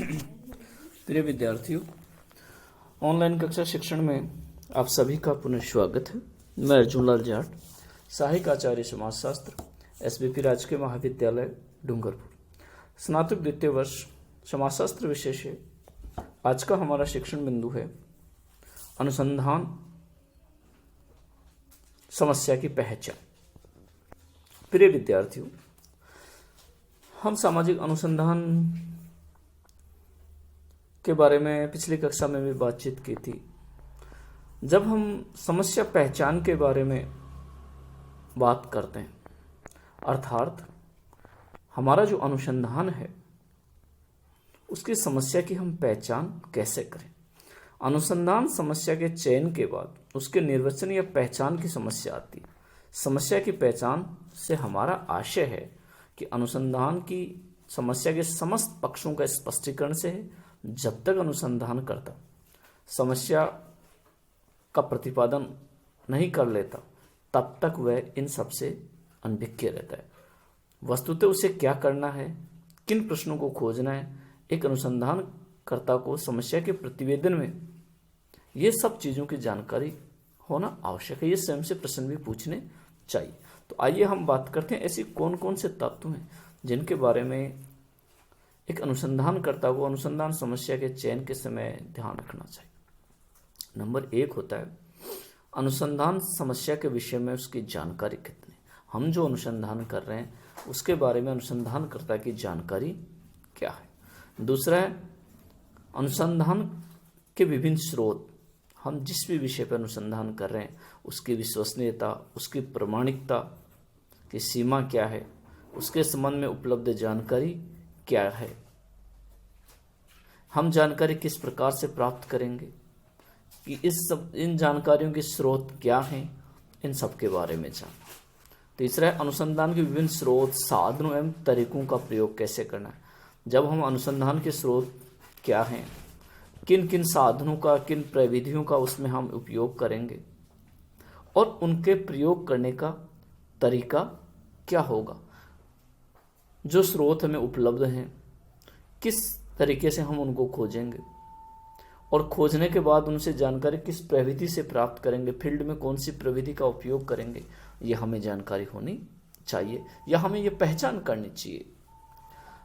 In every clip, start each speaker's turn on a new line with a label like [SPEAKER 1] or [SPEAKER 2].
[SPEAKER 1] प्रिय विद्यार्थियों, ऑनलाइन कक्षा शिक्षण में आप सभी का पुनः स्वागत है। मैं अर्जुन लाल जाट, सहायक आचार्य समाजशास्त्र, SBP राजकीय महाविद्यालय डूंगरपुर, स्नातक द्वितीय वर्ष, समाजशास्त्र विषय से। आज का हमारा शिक्षण बिंदु है अनुसंधान समस्या की पहचान। प्रिय विद्यार्थियों, हम सामाजिक अनुसंधान के बारे में पिछली कक्षा में भी बातचीत की थी। जब हम समस्या पहचान के बारे में बात करते हैं, अर्थात हमारा जो अनुसंधान है उसकी समस्या की हम पहचान कैसे करें। अनुसंधान समस्या के चयन के बाद उसके निर्वचन या पहचान की समस्या आती है। समस्या की पहचान से हमारा आशय है कि अनुसंधान की समस्या के समस्त पक्षों का स्पष्टीकरण से है। जब तक अनुसंधान करता समस्या का प्रतिपादन नहीं कर लेता, तब तक वह इन सब से अनभिज्ञ रहता है। वस्तुतः उसे क्या करना है, किन प्रश्नों को खोजना है, एक अनुसंधानकर्ता को समस्या के प्रतिवेदन में ये सब चीज़ों की जानकारी होना आवश्यक है। ये स्वयं से प्रश्न भी पूछने चाहिए। तो आइए हम बात करते हैं ऐसी कौन कौन से तत्व हैं जिनके बारे में एक अनुसंधानकर्ता को अनुसंधान समस्या के चयन के समय ध्यान रखना चाहिए। नंबर 1 होता है अनुसंधान समस्या के विषय में उसकी जानकारी कितनी। हम जो अनुसंधान कर रहे हैं उसके बारे में अनुसंधानकर्ता की जानकारी क्या है। दूसरा है अनुसंधान के विभिन्न स्रोत। हम जिस भी विषय पर अनुसंधान कर रहे हैं उसकी विश्वसनीयता, उसकी प्रामाणिकता की सीमा क्या है, उसके संबंध में उपलब्ध जानकारी क्या है, हम जानकारी किस प्रकार से प्राप्त करेंगे, कि इन जानकारियों के स्रोत क्या हैं, इन सब के बारे में जान। तीसरा है अनुसंधान के विभिन्न स्रोत, साधनों एवं तरीकों का प्रयोग कैसे करना है। जब हम अनुसंधान के स्रोत क्या हैं, किन किन साधनों का, किन प्रविधियों का उसमें हम उपयोग करेंगे और उनके प्रयोग करने का तरीका क्या होगा, जो स्रोत हमें उपलब्ध हैं किस तरीके से हम उनको खोजेंगे और खोजने के बाद उनसे जानकारी किस प्रविधि से प्राप्त करेंगे, फील्ड में कौन सी प्रविधि का उपयोग करेंगे, ये हमें जानकारी होनी चाहिए या हमें ये पहचान करनी चाहिए।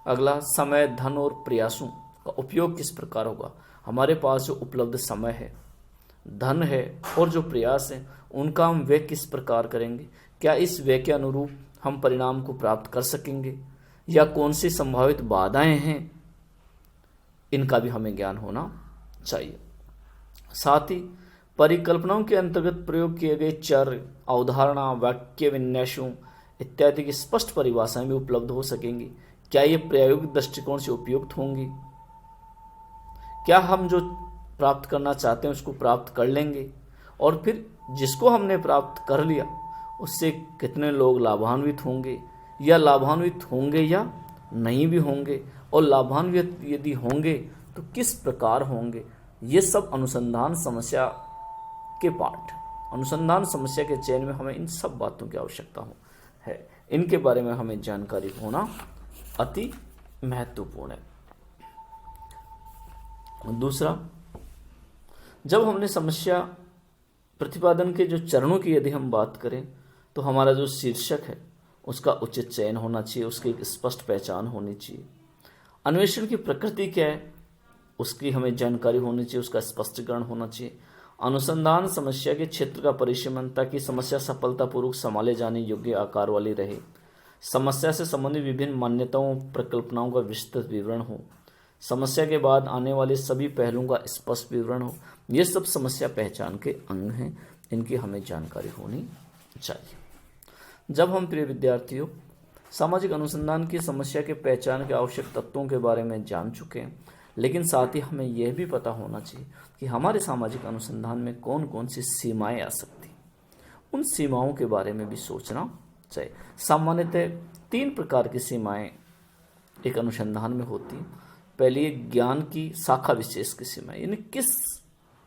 [SPEAKER 1] अगला समय, धन और प्रयासों का उपयोग किस प्रकार होगा। हमारे पास जो उपलब्ध समय है, धन है और जो प्रयास है उनका हम व्यय किस प्रकार करेंगे, क्या इस व्यय के अनुरूप हम परिणाम को प्राप्त कर सकेंगे या कौन सी संभावित बाधाएं हैं, इनका भी हमें ज्ञान होना चाहिए। साथ ही परिकल्पनाओं के अंतर्गत प्रयोग किए गए चर, अवधारणा, वाक्य विन्यासों इत्यादि की स्पष्ट परिभाषाएं भी उपलब्ध हो सकेंगी। क्या ये प्रायोगिक दृष्टिकोण से उपयुक्त होंगी, क्या हम जो प्राप्त करना चाहते हैं उसको प्राप्त कर लेंगे और फिर जिसको हमने प्राप्त कर लिया उससे कितने लोग लाभान्वित होंगे या लाभान्वित होंगे या नहीं भी होंगे, और लाभान्वित यदि होंगे तो किस प्रकार होंगे। ये सब अनुसंधान समस्या के पाठ, अनुसंधान समस्या के चयन में हमें इन सब बातों की आवश्यकता है। इनके बारे में हमें जानकारी होना अति महत्वपूर्ण है। दूसरा, जब हमने समस्या प्रतिपादन के जो चरणों की यदि हम बात करें तो हमारा जो शीर्षक है उसका उचित चयन होना चाहिए, उसकी एक स्पष्ट पहचान होनी चाहिए। अन्वेषण की प्रकृति क्या है उसकी हमें जानकारी होनी चाहिए, उसका स्पष्टीकरण होना चाहिए। अनुसंधान समस्या के क्षेत्र का परिसीमन, ताकि समस्या सफलतापूर्वक संभाले जाने योग्य आकार वाली रहे। समस्या से संबंधित विभिन्न मान्यताओं, परिकल्पनाओं का विस्तृत विवरण हो। समस्या के बाद आने वाले सभी पहलुओं का स्पष्ट विवरण हो। ये सब समस्या पहचान के अंग हैं, इनकी हमें जानकारी होनी चाहिए। जब हम प्रिय विद्यार्थियों सामाजिक अनुसंधान की समस्या के पहचान के आवश्यक तत्वों के बारे में जान चुके हैं, लेकिन साथ ही हमें यह भी पता होना चाहिए कि हमारे सामाजिक अनुसंधान में कौन कौन सी सीमाएं आ सकती, उन सीमाओं के बारे में भी सोचना चाहिए। सामान्यतः 3 प्रकार की सीमाएं एक अनुसंधान में होती हैं। पहली एक ज्ञान की शाखा विशेष की सीमा, यानी किस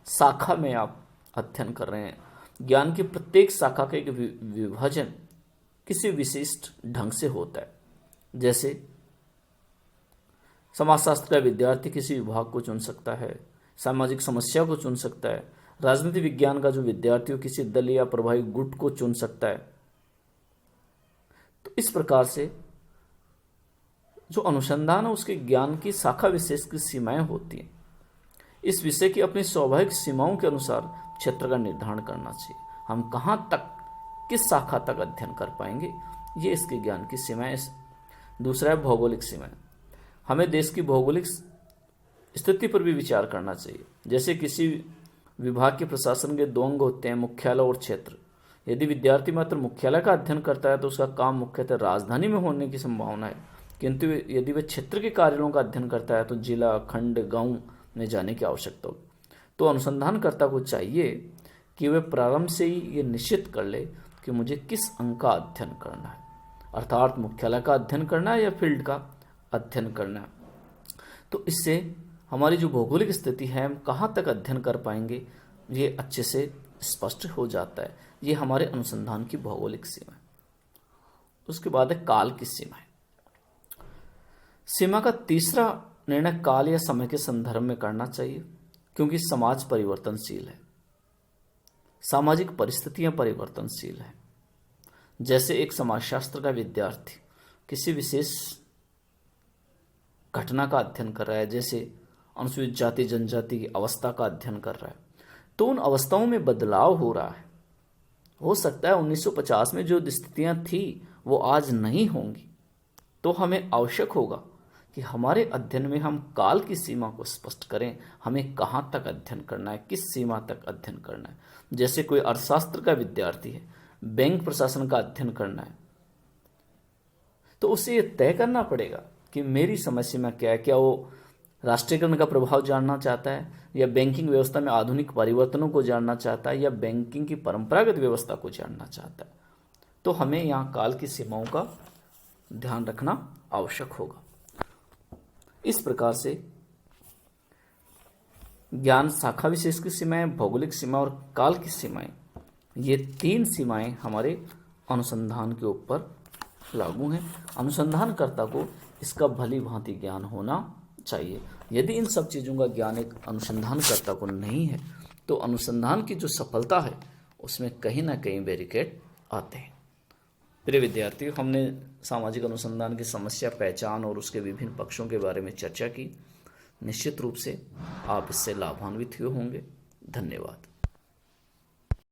[SPEAKER 1] शाखा में आप अध्ययन कर रहे हैं। ज्ञान की प्रत्येक शाखा का एक विभाजन किसी विशिष्ट ढंग से होता है। जैसे समाजशास्त्र का विद्यार्थी किसी विभाग को चुन सकता है, सामाजिक समस्या को चुन सकता है। राजनीति विज्ञान का जो विद्यार्थी हो किसी दल या प्रभावी गुट को चुन सकता है। तो इस प्रकार से जो अनुसंधान है उसके ज्ञान की शाखा विशेष की सीमाएं होती हैं। इस विषय की अपनी स्वाभाविक सीमाओं के अनुसार क्षेत्र का निर्धारण करना चाहिए। हम कहाँ तक, किस शाखा तक अध्ययन कर पाएंगे, ये इसके ज्ञान की सीमाएं। दूसरा है भौगोलिक सीमाएं। हमें देश की भौगोलिक स्थिति पर भी विचार करना चाहिए। जैसे किसी विभाग के प्रशासन के 2 अंग होते हैं, मुख्यालय और क्षेत्र। यदि विद्यार्थी मात्र मुख्यालय का अध्ययन करता है तो उसका काम मुख्यतः राजधानी में होने की संभावना है, किंतु यदि वह क्षेत्र के कार्यालयों का अध्ययन करता है तो जिला, खंड, गांव में जाने की आवश्यकता होगी। तो अनुसंधानकर्ता को चाहिए कि वह प्रारंभ से ही ये निश्चित कर ले कि मुझे किस अंग का अध्ययन करना है, अर्थात मुख्यालय का अध्ययन करना है या फील्ड का अध्ययन करना है। तो इससे हमारी जो भौगोलिक स्थिति है, हम कहाँ तक अध्ययन कर पाएंगे, ये अच्छे से स्पष्ट हो जाता है। ये हमारे अनुसंधान की भौगोलिक सीमा है। उसके बाद है काल की सीमा है। सीमा का तीसरा निर्णय काल या समय के संदर्भ में करना चाहिए, क्योंकि समाज परिवर्तनशील है, सामाजिक परिस्थितियां परिवर्तनशील है। जैसे एक समाजशास्त्र का विद्यार्थी किसी विशेष घटना का अध्ययन कर रहा है, जैसे अनुसूचित जाति जनजाति की अवस्था का अध्ययन कर रहा है, तो उन अवस्थाओं में बदलाव हो रहा है। हो सकता है 1950 में जो स्थितियां थी वो आज नहीं होंगी। तो हमें आवश्यक होगा कि हमारे अध्ययन में हम काल की सीमा को स्पष्ट करें। हमें कहाँ तक अध्ययन करना है, किस सीमा तक अध्ययन करना है। जैसे कोई अर्थशास्त्र का विद्यार्थी है, बैंक प्रशासन का अध्ययन करना है, तो उसे ये तय करना पड़ेगा कि मेरी समय सीमा क्या है। क्या वो राष्ट्रीयकरण का प्रभाव जानना चाहता है, या बैंकिंग व्यवस्था में आधुनिक परिवर्तनों को जानना चाहता है, या बैंकिंग की परंपरागत व्यवस्था को जानना चाहता है। तो हमें यहाँ काल की सीमाओं का ध्यान रखना आवश्यक होगा। इस प्रकार से ज्ञान शाखा विशेष की सीमाएं, भौगोलिक सीमा और काल की सीमाएं, ये 3 सीमाएं हमारे अनुसंधान के ऊपर लागू हैं। अनुसंधानकर्ता को इसका भली भांति ज्ञान होना चाहिए। यदि इन सब चीज़ों का ज्ञान एक अनुसंधानकर्ता को नहीं है तो अनुसंधान की जो सफलता है उसमें कहीं ना कहीं बैरिकेड आते हैं। प्रिय विद्यार्थियों, हमने सामाजिक अनुसंधान की समस्या पहचान और उसके विभिन्न पक्षों के बारे में चर्चा की। निश्चित रूप से आप इससे लाभान्वित हुए होंगे। धन्यवाद।